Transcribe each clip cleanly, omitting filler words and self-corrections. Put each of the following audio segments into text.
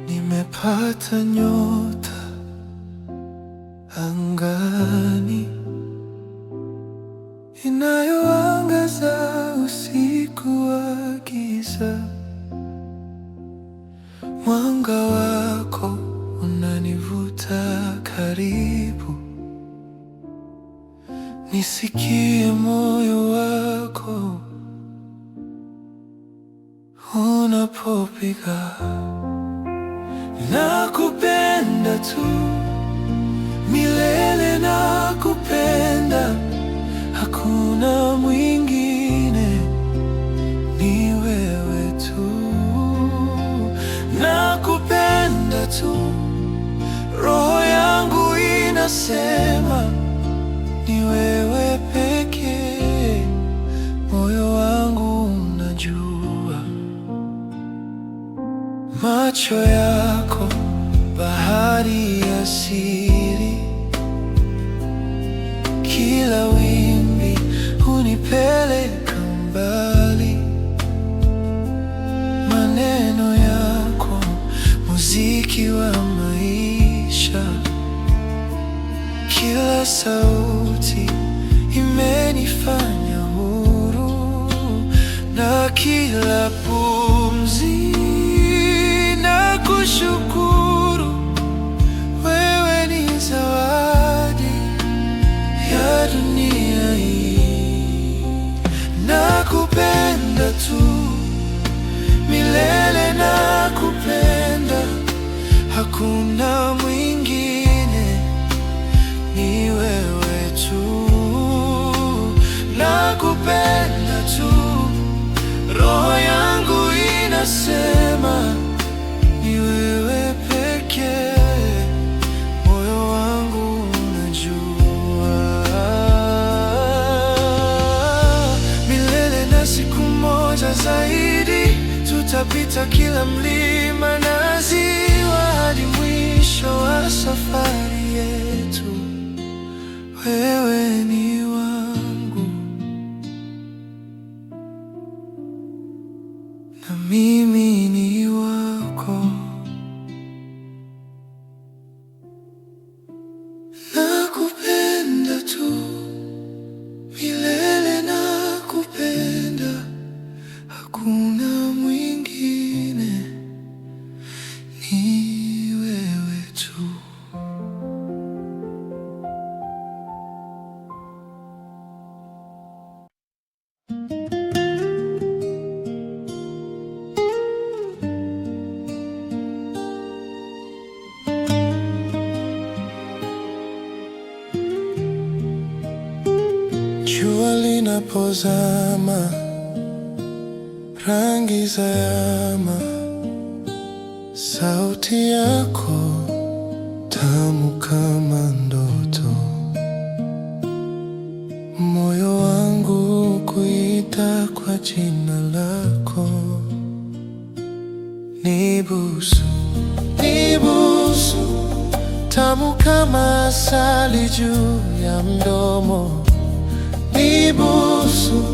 Nimepata nyota angani inayoangaza usiku wa giza. Mwanga wako unanivuta karibu, nisikie moyo wako unapopiga. Nakupenda tu milele, nakupenda, hakuna mwingine, ni wewe tu. Nakupenda tu, roho yangu inasema ni wewe pekee, moyo wangu unajua. Macho yako bahari ya siri, kila wimbi hunipeleka mbali. Maneno yako muziki wa maisha, kila sauti imenifanya huru, na kila pumzi na kushukuru. Wewe ni zawadi ya dunia hii. Nakupenda tu milele, nakupenda, hakuna mwingine, ni wewe tu. Nakupenda tu, roho yangu inasema ni wewe pekee, moyo wangu unajua. Milele na siku moja zaidi, tutapita kila mlima na ziwa hadi mwisho wa safari yetu. Wewe ni wangu na mimi ni wako. Nakupenda tu milele, nakupenda, hakuna mwingine, ni wewe tu. Jua linapozama, rangi za yama, sauti yako tamu kama ndoto, moyo wangu kuita kwa jina lako. Nibusu, nibusu, tamu kama asali juu ya mdomo. Nibusu,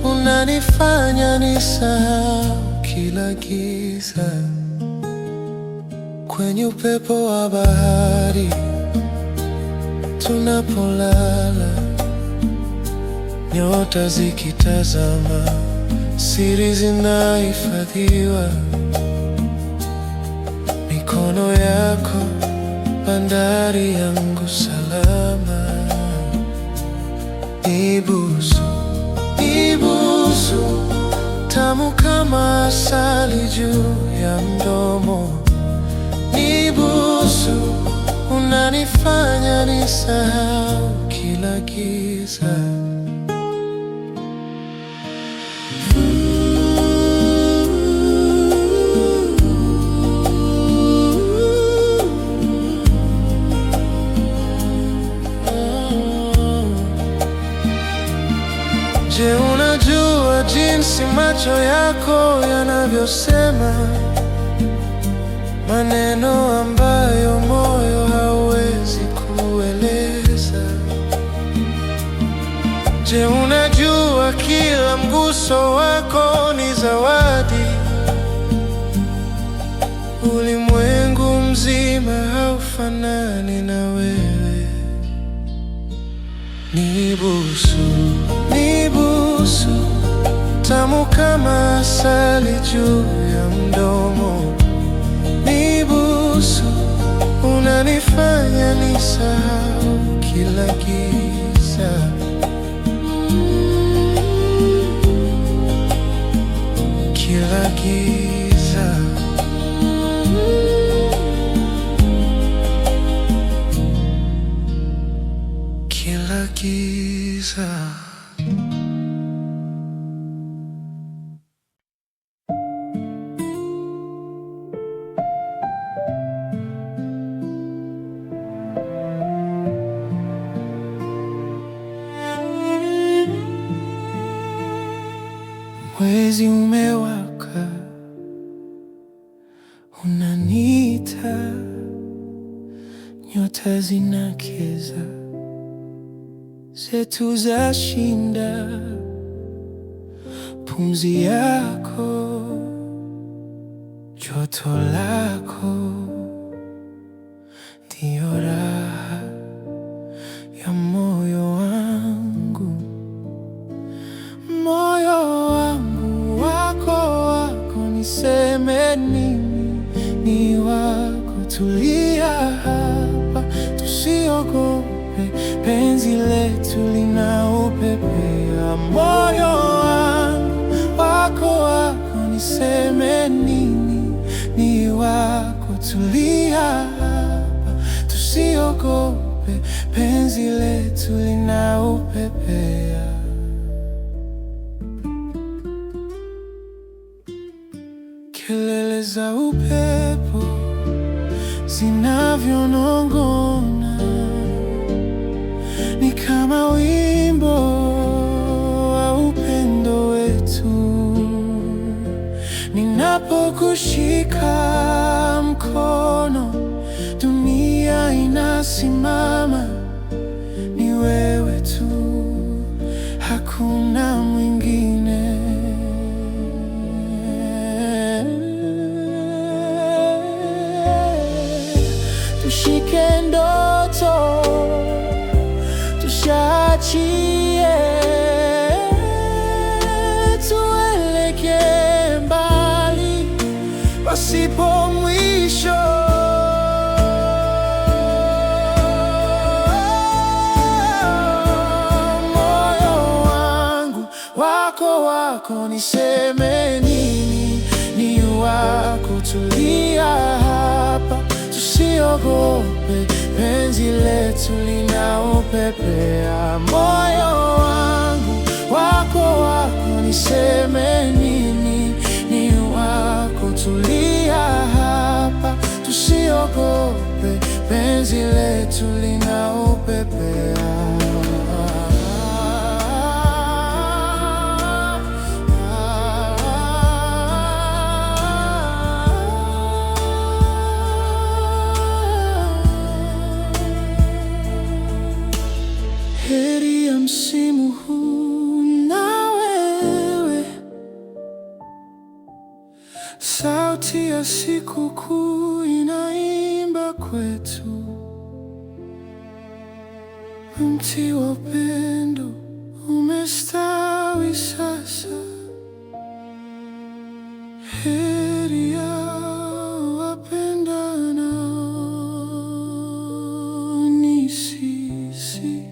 unanifanya nisahau kila giza. Kwenye upepo wa bahari tunapolala, nyota zikitazama, siri zinahifadhiwa. Mikono yako bandari yangu salama. Nibusu, nibusu, tamu kama asali juu ya mdomo. Nibusu, unanifanya nisahau kila giza. Je, unajua jinsi macho yako yanavyosema maneno ambayo moyo hau Ulimwengu mzima haufanani na wewe. Nibusu, nibusu, tamu kama asali juu ya mdomo. Nibusu, unanifanya nisahau kila giza. Kila giza. Kila giza. Mwezi umewaka, unaniita, nyota zinakeza, zetu zashinda. Pumzi yako, joto lako, ndiyo raha ya moyo wangu. Moyo wangu wako, niseme nini? Ni wako, tulia hapa, tusiogope, penzi letu linaupepea. Moyo wangu wako, niseme nini? Ni wako, tulia hapa, tusiogope, penzi letu linaupepea. Kelele za upepo zinavyonong'ona ni kama wimbo wa upendo wetu. Ninapokushika mkono, dunia inasimama. Ni wewe tu, hakuna mwingine. Tushike ndoto, tusiachie, tuelekee mbali pasipo mwisho. Moyo wangu wako, niseme nini? Ni wako, tulia hapa, tusiogope, penzi letu linaupepea. Moyo wangu wako, niseme nini? Ni wako, tulia hapa, tusiogope, penzi letu linaupepea. Heri ya msimu huu na wewe, sauti ya sikukuu inaimba kwetu. Mti wa upendo umestawi sasa. Heri ya wapendanao, ni sisi.